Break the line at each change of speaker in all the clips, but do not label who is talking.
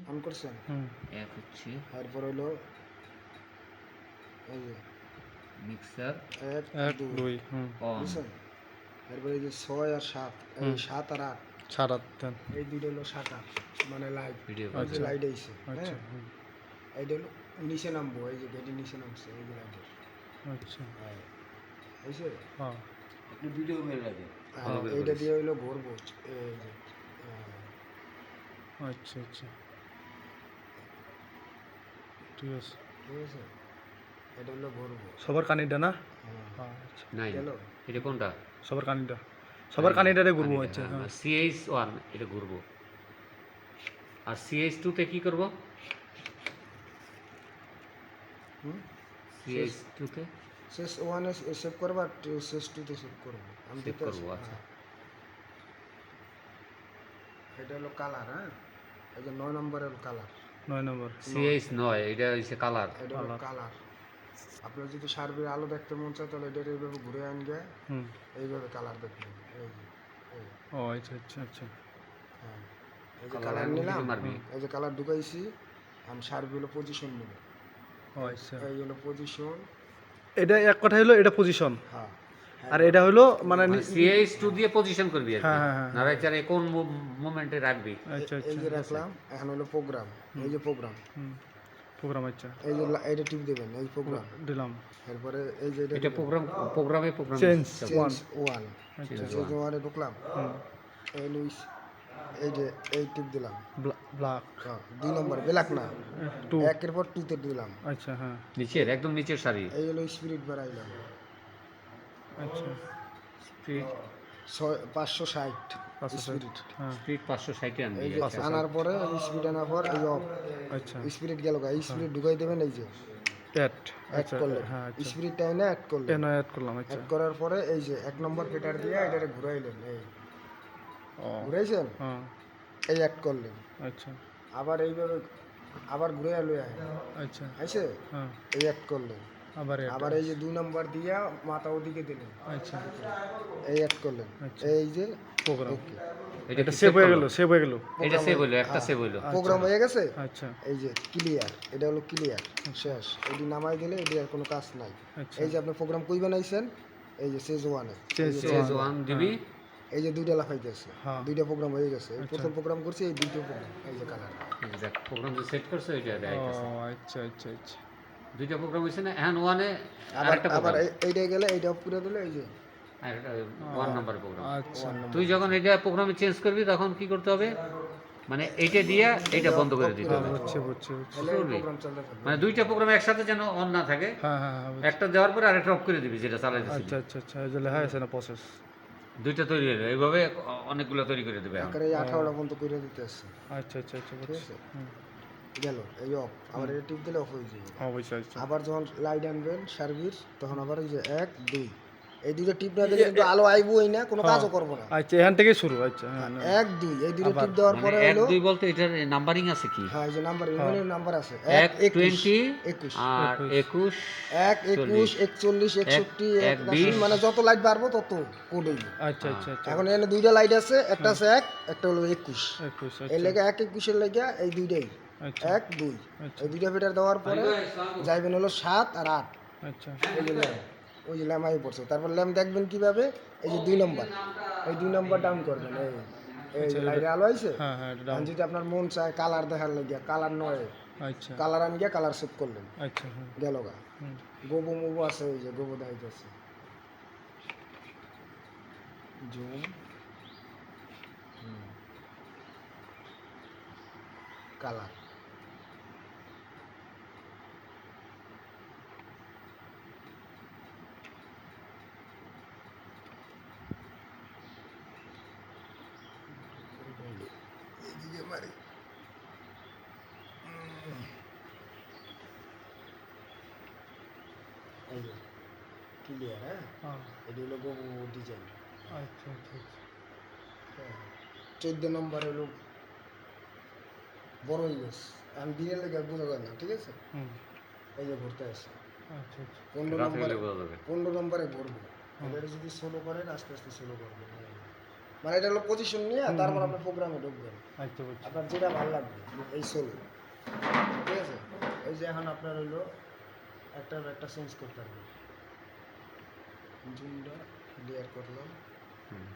On করছেন?
এক হচ্ছে
তারপর হলো এই যে
মিক্সার
১
1
২
2
অন।
বুঝছেন? তারপরে এই যে ৬ আর ৭ এই ৭ আর ৮
ছাড়া দেন।
এই দুইটা হলো শাটার মানে লাইট।
ভিডিও
এই যে
আচ্ছা
লাইট আইছে,
আচ্ছা
হ্যাঁ? এইটা হলো নিচে নামবো, এই যে গেটের নিচে নামছে এই যে লাইটের।
আচ্ছা
হ্যাঁ, হইছে?
হ্যাঁ
আপনি ভিডিও করে রাখেন
আর
ভালো করে
এইটা
করিস।
দিয়ে হইলো ঘুরবো এই যে
আচ্ছা আচ্ছা ঠিক আছে।
ঠিক আছে? এটা হলো ঘুরবো।
সবার কানিটা না?
হ্যাঁ,
আচ্ছা
নাই
গেল?
এটা কোনটা?
সবার কানিটা, সবার কানিটারে ঘুরবো।
কানিটা,
আচ্ছা হ্যাঁ
CH1 এটা ঘুরবো। আর CH2 তে কি করব?
হুম? শেষ
CH2 তে
শেষ ওয়ানে সেভ করবো আর শেষ টুতে সেভ করবো। আমি
সেভ
দিতে
করব।
আসি।
আচ্ছা
হ্যাঁ, এটা হলো কালার, হ্যাঁ? এই যে ৯ নম্বরের কালার।
9 নম্বর
CH9 এটা হচ্ছে কালার।
এটা হলো কালার। আপনার যদি সার্বির আলো দেখতে মন চায় তাহলে এটা এইভাবে ঘুরে আনগে
হুম
এইভাবে কালার দেখবেন। এই যে এই,
ও আচ্ছা আচ্ছা আচ্ছা
হ্যাঁ, এই যে
কালার
কালার
আঙুল
নিলাম,
দিয়ে মারবি।
এই যে কালার ঢুকাইছি, আমি সার্ভি হলো পজিশন নেব।
ও আচ্ছা।
এই হলো পজিশন।
এটা এক কথা হলো এটা পজিশন,
হ্যাঁ,
আর এটা হলো মানে
মানে CH2 দিয়ে পজিশন করবি আর কি।
হ্যাঁ হ্যাঁ হ্যাঁ
নাড়াচাড়ে কোন মোমেন্টে রাখবি।
আচ্ছা
এই
আচ্ছা
যে রাখলাম, এখন হলো প্রোগ্রাম। এই যে প্রোগ্রাম,
হুম প্রোগ্রাম আচ্ছা
এই যে এইটা টিপ দেবেন, এই প্রোগ্রাম।
দিলাম।
এরপরে এই যে এটা
এটা
দিবেন,
প্রোগ্রামে
চেঞ্জ
চেঞ্জ ওয়ান।
আচ্ছা
চেঞ্জ ওয়ানে ঢুকলাম, এই লুইস, এই যে এই টিপ দিলাম।
ব্ল্যাক
২ নম্বর ব্ল্যাক না,
2
একের পর টুতে দিলাম।
আচ্ছা হ্যাঁ
নিচের একদম নিচের সারি।
এই হলো স্পিরিট বাড়াইলাম
আচ্ছা
স্পিড
৫৬০
560
স্পিরিট।
হ্যাঁ
স্পিড 560 আনবি।
এই যে
আচ্ছা
আনার পরে এই স্পিড আনার পর এই অফ,
আচ্ছা
স্পিরিট গেল, এই স্পিরিট ঢুকাই দেবেন। এই যে
অ্যাড
অ্যাড
আচ্ছা
করলেন,
হ্যাঁ আচ্ছা
স্পিরিটটা এনে অ্যাড করলেন।
এন অ্যাড করলাম আচ্ছা
অ্যাড করার পরে এই যে ১ নম্বর ফিটার দিয়ে এটারে ঘুরাইলেন, এই
ও
ঘুরাইছেন,
হ্যাঁ
এই অ্যাড করলেন।
আচ্ছা
আবার এইভাবে আবার ঘুরে লই আয়,
আচ্ছা
আইছে,
হ্যাঁ
এই অ্যাড করলেন।
আবার
আবার এই যে ২ নম্বর দিয়া মাথা ওদিকে দিলেন,
আচ্ছা
এই অ্যাড করলেন।
আচ্ছা
এই যে
প্রোগ্রাম
ওকে,
এটা
এটা
কি
সেভ
সেভ
হয়ে
করলো?
গেল, সেভ হয়ে গেল।
এটা সেভ হইলো, একটা সেভ হইলো।
প্রোগ্রাম হয়ে গেছে।
আচ্ছা
এই যে ক্লিয়ার, এটা হলো ক্লিয়ার, শেষ। এটি নামাই দিলে এটি আর কোনো কাজ নাই।
আচ্ছা
এই যে আপনি প্রোগ্রাম কই বানাইছেন, এই যে সেজ ওয়ানে,
চেঞ্জ
CH1 দিবি।
এই যে দুইটা লাফাইতেছে,
হ্যাঁ
দুইটা প্রোগ্রাম হয়ে গেছে। এই
আচ্ছা।
প্রথম প্রোগ্রাম করছি, এই দুইটা প্রোগ্রাম, এই যে কালার।
এই যে দেখ প্রোগ্রাম যে সেট করছে ওইটা
ও
দেখাইতেছে।
আচ্ছা আচ্ছা আচ্ছা
দুইটা প্রোগ্রাম হইছে না, এখন ওয়ানে
আবার
আরেকটা
আবার
প্রোগ্রাম,
এইটাই গেলে এইটা পুরো দিলে, এই যে
আরেকটা 1 নাম্বার প্রোগ্রাম।
আচ্ছা
ওয়ান নম্বর।
তুই যখন এটা প্রোগ্রামে চেঞ্জ করবি তখন কি করতে হবে, মানে এইটা দিয়ে এইটা বন্ধ করে দিতে হবে।
বুঝছি বুঝছি বুঝছি
তাহলে এই প্রোগ্রাম চলতে থাকবে।
মানে দুইটা প্রোগ্রাম একসাথে যেন অন না থাকে।
হ্যাঁ হ্যাঁ হ্যাঁ বুঝছি।
একটা দেওয়ার পরে আরেকটা অফ করে দিবি যেটা চালাইতেছিলি।
আচ্ছা আচ্ছা আচ্ছা এই যে লেখা আছে না প্রসেস।
দুইটা তৈরি হয়ে যাবে এইভাবে, অনেকগুলো তৈরি করে দেবে এখন।
একেবারে এই 18টা পর্যন্ত করে দিতে আসছে,
আচ্ছা আচ্ছা আচ্ছা
ঠিক
বুঝছি
আছে? গেল এই অফ, আবার এটা টিপ দিলে অফ হয়ে যাবে।
অবশ্যই আচ্ছা
আবার যখন লাইট আনবেন সার্ভিস, তখন আবার এই যে ১ ২ এই দুইটা টিপ না দিলে কিন্তু আলো আইবই না, কোনো কাজও করবো না।
আচ্ছা এখান থেকে শুরু আচ্ছা হ্যাঁ
১ ২ এই দুইটা টিপ দেওয়ার
মানে
পরে
1
হলো,
2 বলতে এটার নাম্বারিং আছে কি?
হ্যাঁ এই যে নাম্বার, ইউনিয়নের নাম্বার আছে
1 20
21
আর 21
১ 21 41 61
এক
81,
20
মানে যত লাইট বাড়বো তত কোড হইবে।
আচ্ছা আচ্ছা আচ্ছা
এখন এখানে দুইটা লাইট আছে, একটা আছে ১, একটা হলো 21।
21
এই
আচ্ছা
লেগে ১ 21 এর লেগে এই দুইটাই
আচ্ছা
১ ২,
আচ্ছা
এই দুইটা ফিটার দেওয়ার পরে যাইবেন হলো ৭ আর ৮।
আচ্ছা
এই যে ল্যাম্প, ওই যে ল্যাম্প আই পড়ছে। তারপর ল্যাম্প দেখবেন কিভাবে, এই যে ২ নম্বর, এই ২ নম্বর ডাউন করবেন, এই যে লাইটে আলো আইছে।
হ্যাঁ হ্যাঁ এটা
এখন
ডাউন
যদি আপনার মন চায় কালার দেখার লাগিয়া, কালার নয়,
আচ্ছা
কালার আন গিয়া কালার সেভ করলেন,
আচ্ছা হ্যাঁ
গেল গা।
হুম
গোবো মোবো আছে, এই যে গোবো দেখাইতেছে, জুম, কালার। এইদিকে মারি, এই যে ক্লিয়ার, হ্যাঁ?
হ্যাঁ
এটি হলো গোবো ডিজাইন।
আচ্ছা আচ্ছা আচ্ছা
14 নম্বর হলো বড় ইউএস, আমি দিনের লেগে বোঝা যায় না, ঠিক আছে?
হুম
এই যে ঘুরতে আসে
আচ্ছা আচ্ছা
15
রাতে
নম্বরে,
গেলে বোঝা যাবে।
15 নম্বরে ঘুরবো। এবারে যদি সোলো করেন আস্তে আস্তে সোলো করবেন, মানে এটা হলো পজিশন নিয়ে তারপর আপনি প্রোগ্রামে ঢুকবেন,
আচ্ছা বুঝছি।
আপনার যেটা ভালো লাগবে এই সোলো, ঠিক আছে। এই যে এখন আপনার হইলো একটা চেঞ্জ করতে হবে, জুমটা ক্লিয়ার করলাম।
হুম।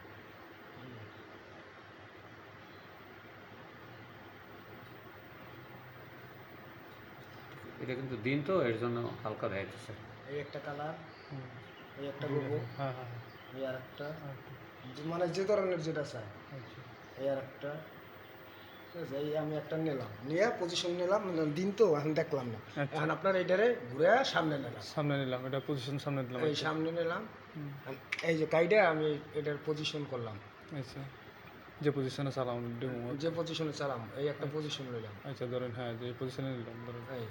এটা কিন্তু দিন তো এর জন্য হালকা দেখা যাচ্ছে।
এই একটা কালার,
হুম।
এই একটা লোগো,
হ্যাঁ হ্যাঁ হ্যাঁ।
এই আর একটা,
আচ্ছা
মানে যে ধরনের যেটা চাই,
আচ্ছা
এই আর একটা, ঠিক আছে। এই আমি একটা নিলাম, নিয়ে পজিশন নিলাম, মানে দিন তো এখন দেখলাম না,
আচ্ছা।
এখন আপনার এইটারে ঘুরে সামনে নিলাম,
সামনে নিলাম, এটা পজিশন সামনে দিলাম।
এই
আচ্ছা।
সামনে নিলাম,
হুম।
এই যে কাইডে আমি এটার পজিশন করলাম,
আচ্ছা, যে পজিশনে চালাম ডেমো।
যে পজিশনে চালাম এই একটা পজিশন নিলাম,
আচ্ছা ধরেন, হ্যাঁ যে পজিশনে নিলাম ধরেন।
এই